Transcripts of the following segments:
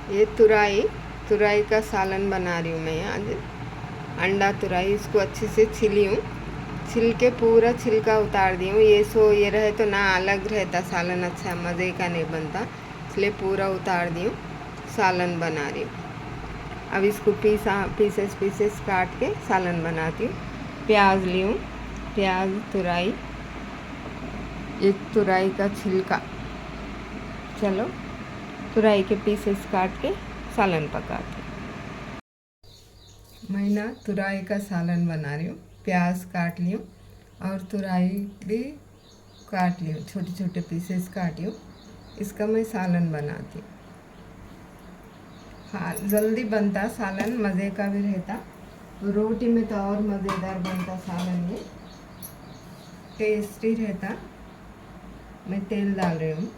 ये तुरई का सालन बना रही हूँ मैं आज। अंडा तुरई, इसको अच्छे से छिली हूँ, छिल के पूरा छिलका उतार दी हूँ। ये रहे तो ना अलग रहता सालन, अच्छा मज़े का नहीं बनता, इसलिए पूरा उतार दी हूँ, सालन बना रही हूँ। अब इसको पीसेस काट के सालन बनाती हूँ। प्याज ली हूँ, प्याज, तुरई, एक तुरई का छिलका। चलो तुरई के पीसेस काट के सालन पकाती हूँ। मैं ना तुरई का सालन बना रही हूँ। प्याज काट ली हूँ और तुरई भी काट ली हूँ, छोटे छोटे पीसेस काटी हूँ। इसका मैं सालन बनाती हूँ। हाँ, जल्दी बनता सालन, मज़े का भी रहता, रोटी में तो और मज़ेदार बनता सालन, ये टेस्टी रहता। मैं तेल डाल रही हूँ।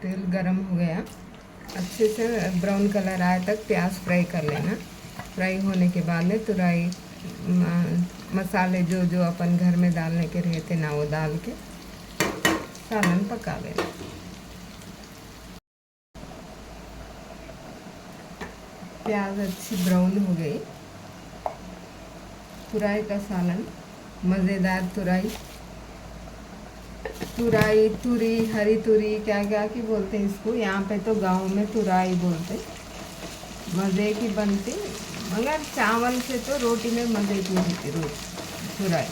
तेल गरम हो गया, अच्छे से ब्राउन कलर आए तक प्याज फ्राई कर लेना। फ्राई होने के बाद में तुरई, मसाले जो जो अपन घर में डालने के रहते ना, वो डाल के सालन पका लेना। प्याज अच्छी ब्राउन हो गई। तुरई का सालन, मज़ेदार तुरी, हरी तुरी, क्या क्या की बोलते हैं इसको, यहाँ पे तो गांव में तुरई बोलते। मज़े की बनती, मगर चावल से तो रोटी में मज़े की होती रोटी। तुरई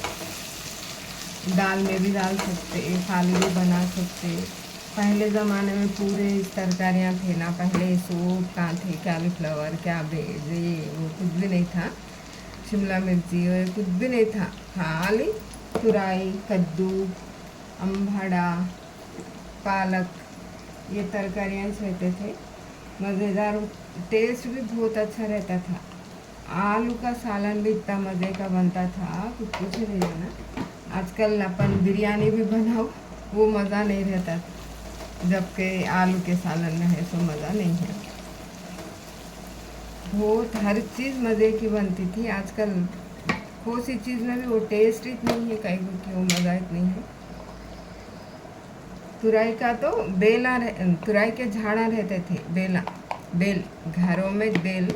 दाल में भी डाल सकते, खाली भी बना सकते। पहले ज़माने में पूरे तरकारियाँ थे ना, पहले सूप कहाँ थे, कैलीफ्लावर, कैबेज, ये वो कुछ भी नहीं था, शिमला मिर्ची और कुछ भी नहीं था, खाली तुरई, कद्दू, अम्भाड़ा, पालक, ये तरकारियाँ रहते थे। मज़ेदार, टेस्ट भी बहुत अच्छा रहता था। आलू का सालन भी इतना मज़े का बनता था, कुछ नहीं जाना। आजकल अपन बिरयानी भी बनाओ, वो मज़ा नहीं रहता, जबकि आलू के सालन में है तो मज़ा नहीं है। बहुत हर चीज़ मज़े की बनती थी। आजकल कोई सी चीज़ में भी वो टेस्ट इतनी है, कहीं की वो मज़ा इतनी है। तुरई का तो तुरई के झाड़ा रहते थे, बेल, घरों में बेल,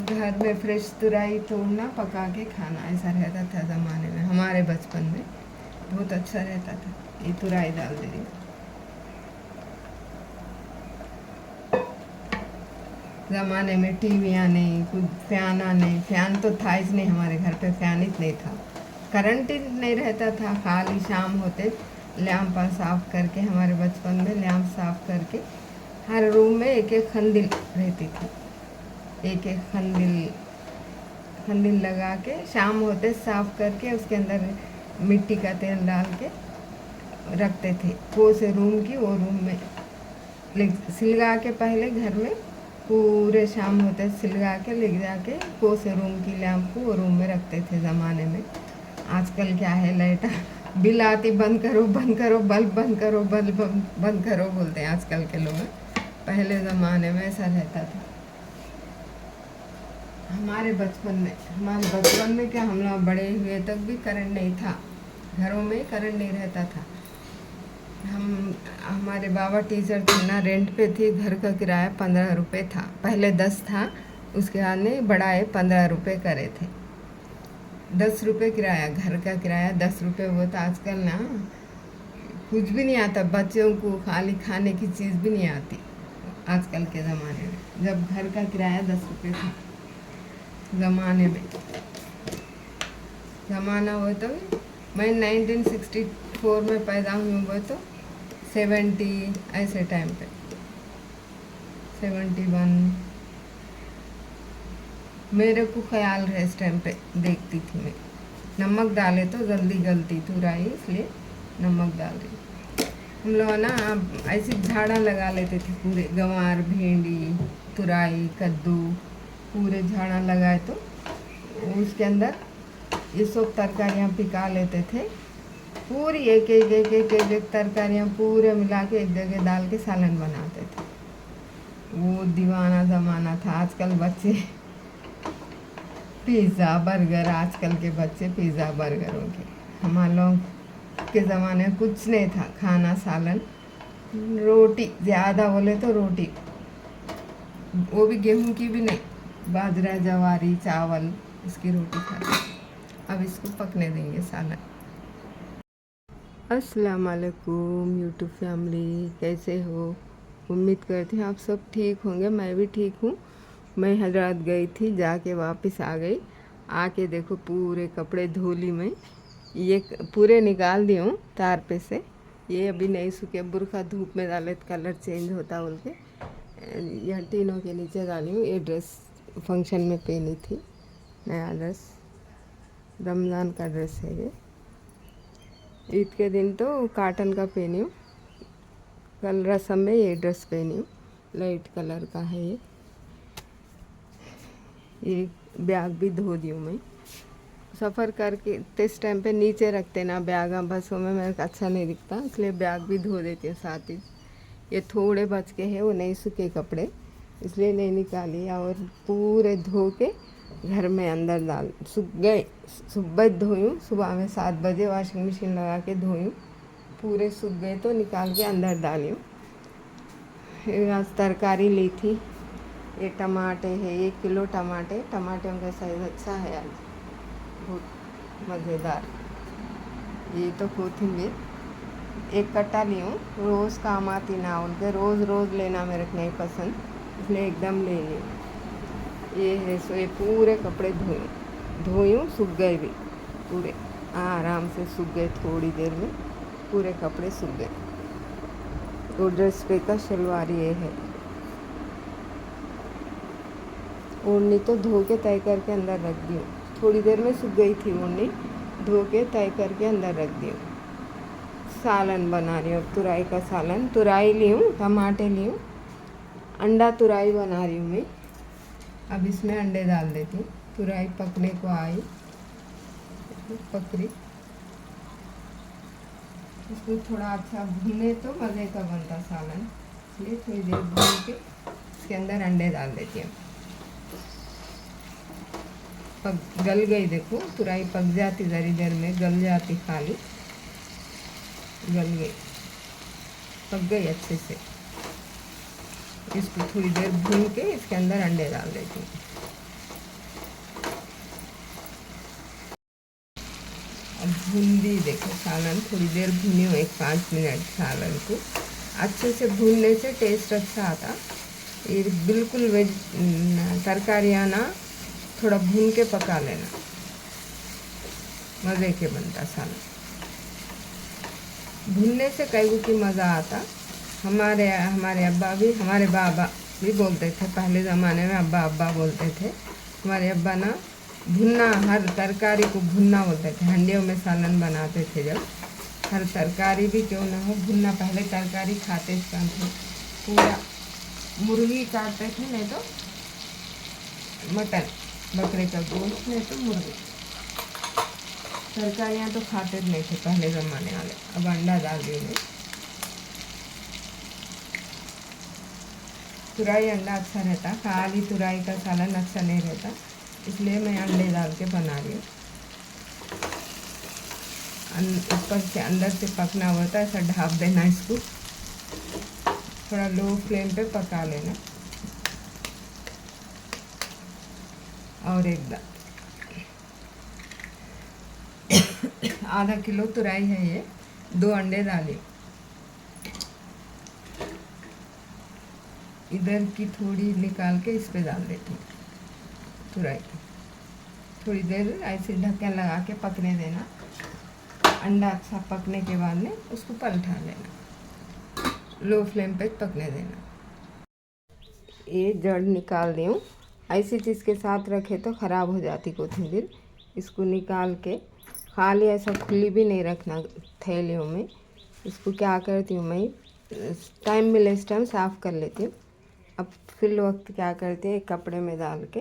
घर में फ्रेश तुरई तोड़ना, पका के खाना, ऐसा रहता था ज़माने में। हमारे बचपन में बहुत अच्छा रहता था। ये तुरई डाल दे रही। ज़माने में टीवियाँ नहीं, कुछ फैन तो था ही नहीं, हमारे घर पे फैन ही नहीं था, करंट ही नहीं रहता था। खाली शाम होते लैंप साफ करके, हमारे बचपन में लैंप साफ करके हर रूम में एक एक खंडिल रहती थी, एक एक खंडिल लगा के शाम होते साफ करके उसके अंदर मिट्टी का तेल डाल के रखते थे। वो से रूम की वो रूम में सिलगा के, पहले घर में पूरे शाम होते सिलगा के ले जाके वो से रूम की लैंप को वो रूम में रखते थे ज़माने में। आजकल क्या है, लाइट बिल आती, बंद करो बल्ब बंद करो, बंद करो बोलते हैं आजकल के लोग। पहले ज़माने में ऐसा रहता था। हमारे बचपन में क्या, हम लोग बड़े हुए तक भी करंट नहीं था, घरों में करंट नहीं रहता था। हमारे बाबा टीचर थे ना, रेंट पे थे, घर का किराया 15 रुपये था, पहले 10 था, उसके बाद में बढ़ाए 15 रुपये करे थे। 10 रुपये किराया, घर का किराया 10 रुपये हुआ था। आजकल ना कुछ भी नहीं आता, बच्चों को खाली खाने की चीज़ भी नहीं आती आजकल के ज़माने में, जब घर का किराया 10 रुपये था ज़माने में। ज़माना हो तो मैं 1964 में पैदा हुई हूँ, वो तो 70 ऐसे टाइम पे, 71 मेरे को ख्याल है इस टाइम पे, देखती थी मैं। नमक डाले तो जल्दी गलती तुरई, इसलिए नमक डाल रही। हम लोग ना ऐसी झाड़ा लगा लेते थे, पूरे गंवार, भिंडी, तुरई, कद्दू, पूरे झाड़ा लगाए तो उसके अंदर ये सब तरकारियाँ पिका लेते थे। पूरी एक तरकारियाँ पूरे मिला के एक जगह डाल के सालन बनाते थे। वो दीवाना ज़माना था। आजकल बच्चे पिज़्ज़ा बर्गर, आजकल के बच्चे पिज़्ज़ा बर्गरों के। हमारे लोग के ज़माने में कुछ नहीं था, खाना सालन रोटी, ज़्यादा बोले तो रोटी, वो भी गेहूं की भी नहीं, बाजरा जवारी चावल इसकी रोटी खाते। अब इसको पकने देंगे सालन। अस्सलाम वालेकुम यूट्यूब फैमिली, कैसे हो? उम्मीद करती हूँ आप सब ठीक होंगे। मैं भी ठीक हूँ। मैं हजरत गई थी, जाके वापस आ गई। आके देखो पूरे कपड़े धोली में, ये पूरे निकाल दी हूँ तार पे से। ये अभी नहीं सूखे, बुरखा धूप में डाले तो कलर चेंज होता बोल के यह टीनों के नीचे डाली हूँ। ये ड्रेस फंक्शन में पहनी थी, नया ड्रेस, रमज़ान का ड्रेस है ये। ईद के दिन तो कॉटन का पहनी हूँ, कल रस्म में ये ड्रेस पहनी हूँ, लाइट कलर का है ये बैग भी धो दी हूँ मैं। सफ़र करके इस टाइम पे नीचे रखते ना बैग, बसों में मेरे को अच्छा नहीं दिखता, इसलिए बैग भी धो देती हूँ साथ ही। ये थोड़े बच के हैं, वो नहीं सूखे कपड़े, इसलिए नहीं निकाली। और पूरे धो के घर में अंदर डाल, सूख गए। सुबह धोई हूँ, सुबह में 7 बजे वॉशिंग मशीन लगा के धोई हूँ, पूरे सूख गए तो निकाल के अंदर डाली हूँ। आज तरकारी ली थी, ये टमाटे है, 1 किलो टमाटे। टमाटों का साइज़ अच्छा है आज, बहुत मज़ेदार। ये तो कोथिंबीर 1 कट्टा ली हूँ, रोज़ काम आती ना उनके, रोज़ रोज़ लेना मेरे को नहीं पसंद, इसलिए एकदम ले ली। ये है सो ये पूरे कपड़े धोई हूँ, सूख गए भी पूरे, आराम से सूख गए, थोड़ी देर में पूरे कपड़े सूख गए। तो ड्रेस पे का शलवार ये है। ओढ़नी तो धो के तय करके अंदर रख दी हूँ, थोड़ी देर में सूख गई थी ओढ़नी, धो के तय करके अंदर रख दी हूँ। सालन बना रही हूँ, तुरई का सालन। तुरई ली हूँ, टमाटे ली हूँ, अंडा तुरई बना रही हूँ मैं। अब इसमें अंडे डाल देती हूँ। तुरई पकने को आई, पकड़ी, इसको थोड़ा अच्छा भूने तो मज़े का बनता सालन, इसलिए थोड़ी देर भून के इसके अंदर अंडे डाल देती हूँ। गल गई, देखो तुरई पक जाती, ज़री देर में गल जाती, खाली गल गई, पक गई अच्छे से। इसको थोड़ी देर भून के इसके अंदर अंडे डाल देती हूँ। अब भून दी, देखो सालन थोड़ी देर भूनी हो, 1-5 मिनट। सालन को अच्छे से भूनने से टेस्ट अच्छा आता। ये बिल्कुल वेज तरकारियाँ ना थोड़ा भून के पका लेना, मज़े के बनता सालन। भूनने से कई की मज़ा आता। हमारे अब्बा भी, हमारे बाबा भी बोलते थे पहले ज़माने में, अब्बा अब्बा बोलते थे। हमारे अब्बा ना भुनना, हर तरकारी को भुनना बोलते थे। हंडियों में सालन बनाते थे जब, हर तरकारी भी क्यों ना हो भुनना। पहले तरकारी खाते थे पूरा, मुर्गी काटते थे, नहीं तो मटन, बकरे का गोश्त, नहीं तो मुर्गी। तरकारियाँ तो खाते नहीं थे पहले ज़माने वाले। अब अंडा डाल दी मैं। तुरई अंडा अच्छा रहता, खाली तुरई का सालन अच्छा नहीं रहता, इसलिए मैं अंडे डाल के बना रही हूँ। ऊपर से अंदर से पकना होता है, ऐसा ढाप देना, इसको थोड़ा लो फ्लेम पे पका लेना। और एकदम आधा किलो तुरई है ये, 2 अंडे डाली। इधर की थोड़ी निकाल के इस पे डाल देती हूँ तुरई। थोड़ी देर ऐसे ढक्कन लगा के पकने देना। अंडा अच्छा पकने के बाद में उसको पलटा लेना, लो फ्लेम पे पकने देना। ये जड़ निकाल दी हूँ, ऐसी चीज़ के साथ रखे तो ख़राब हो जाती कोथिंबीर। इसको निकाल के खाली ऐसा खुली भी नहीं रखना थैलियों में। इसको क्या करती हूँ मैं, टाइम मिले इस टाइम साफ़ कर लेती हूँ। अब फिर वक्त क्या करती है, एक कपड़े में डाल के,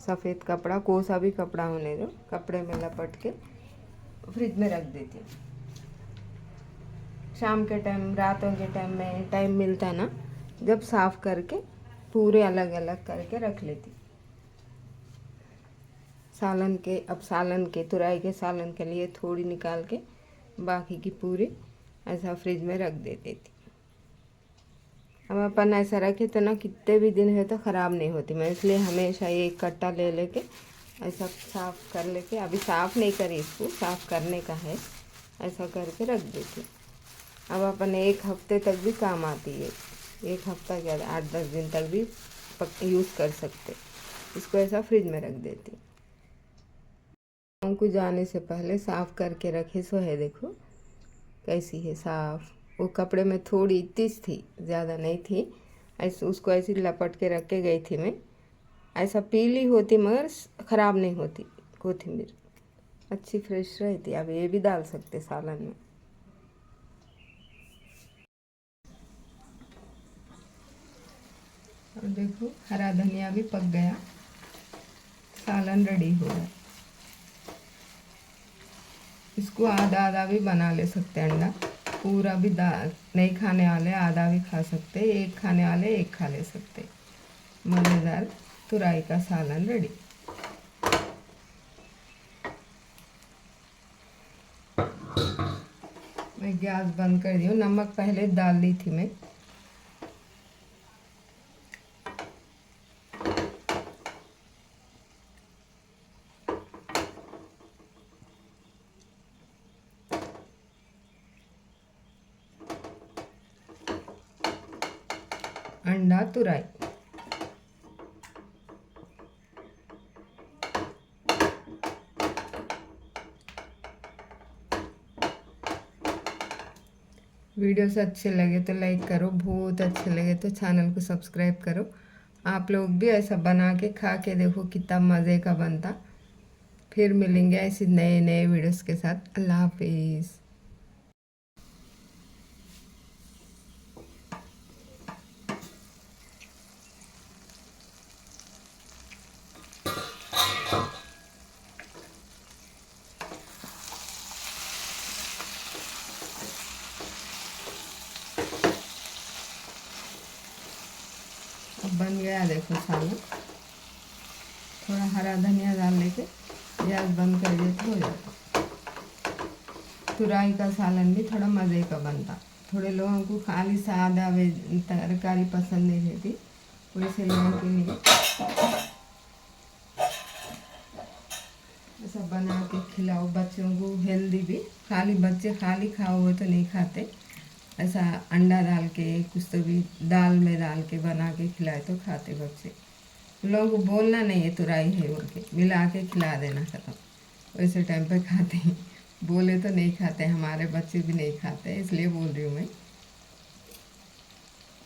सफ़ेद कपड़ा, कोसा भी कपड़ा होने दो, कपड़े में लपट के फ्रिज में रख देती हूँ। शाम के टाइम, रातों के टाइम में टाइम मिलता है ना, जब साफ़ करके पूरे अलग अलग करके रख लेती। सालन के, अब सालन के, तुरई के सालन के लिए थोड़ी निकाल के बाकी की पूरी ऐसा फ्रिज में रख देती थी। अब अपन ऐसा रखे तो ना कितने भी दिन है तो ख़राब नहीं होती। मैं इसलिए हमेशा ये एक कट्टा ले लेके ऐसा साफ़ कर लेके, अभी साफ़ नहीं करी, इसको साफ़ करने का है, ऐसा करके रख देती। अब अपन एक हफ्ते तक भी काम आती है, एक हफ्ता क्या 8-10 दिन तक भी यूज़ कर सकते। इसको ऐसा फ्रिज में रख देती। को जाने से पहले साफ़ करके रखे सो है, देखो कैसी है साफ़। वो कपड़े में थोड़ी इतिस थी, ज़्यादा नहीं थी, ऐसे उसको ऐसी लपट के रख के गई थी मैं। ऐसा पीली होती मगर ख़राब नहीं होती। कोथिंबीर अच्छी फ्रेश रहती। अब ये भी डाल सकते सालन में। और देखो हरा धनिया भी पक गया, सालन रेडी हो गया। इसको आधा आधा भी बना ले सकते हैं, अंडा पूरा भी दाल नहीं खाने वाले आधा भी खा सकते, एक खाने वाले एक खा ले सकते। मज़ेदार तुरई का सालन रेडी। मैं गैस बंद कर दी हूँ। नमक पहले डाल दी थी मैं। अंडा तुरई वीडियोस अच्छे लगे तो लाइक करो, बहुत अच्छे लगे तो चैनल को सब्सक्राइब करो। आप लोग भी ऐसा बना के खा के देखो कितना मज़े का बनता। फिर मिलेंगे ऐसे नए नए वीडियोस के साथ। अल्लाह हाफिज़। अब बन गया देखो सालन। थोड़ा हरा धनिया डाल लेके गैस बंद कर देते हो जाता। तुरई का सालन भी थोड़ा मज़े का बनता। थोड़े लोगों को खाली सादा तरकारी पसंद नहीं रहती, वैसे लोगों के लिए ऐसा बना के खिलाओ बच्चों को। हेल्दी भी, खाली बच्चे खाली खाओ वो तो नहीं खाते। ऐसा अंडा डाल के कुछ तो भी दाल में डाल के बना के खिलाए तो खाते बच्चे। लोगों को बोलना नहीं है तुरई है बोल के, मिला के खिला देना खत्म, वैसे टाइम पे खाते हैं। बोले तो नहीं खाते, हमारे बच्चे भी नहीं खाते, इसलिए बोल रही हूँ मैं।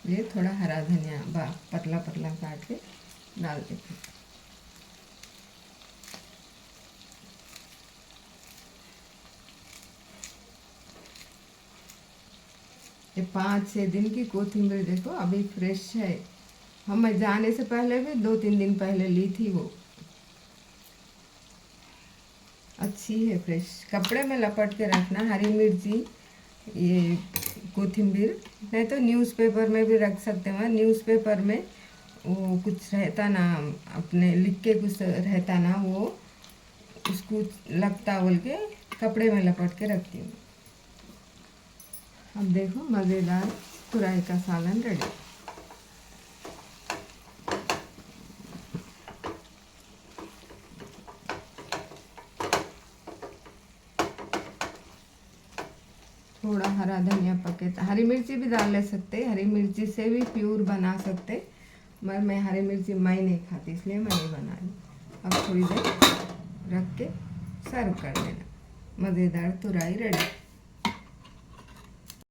ये थोड़ा हरा धनिया पतला पतला काट के डाल देते हैं। ये 5-6 दिन की कोथिंबीर देखो अभी फ्रेश है। हम जाने से पहले भी 2-3 दिन पहले ली थी, वो अच्छी है फ्रेश। कपड़े में लपट के रखना। हरी मिर्ची, ये कोथिंबीर, नहीं तो न्यूज़पेपर में भी रख सकते हैं। न्यूज़पेपर में वो कुछ रहता ना, अपने लिख के कुछ रहता ना, वो उसको लगता बोल के कपड़े में लपट के रखती हूँ। अब देखो मज़ेदार तुरई का सालन रेडी। थोड़ा हरा धनिया पके, हरी मिर्ची भी डाल ले सकते, हरी मिर्ची से भी प्यूर बना सकते, मगर मैं हरी मिर्ची मैं नहीं खाती इसलिए मैं नहीं बना रही। अब थोड़ी देर रख के सर्व कर देना। मज़ेदार तुरई रेडी।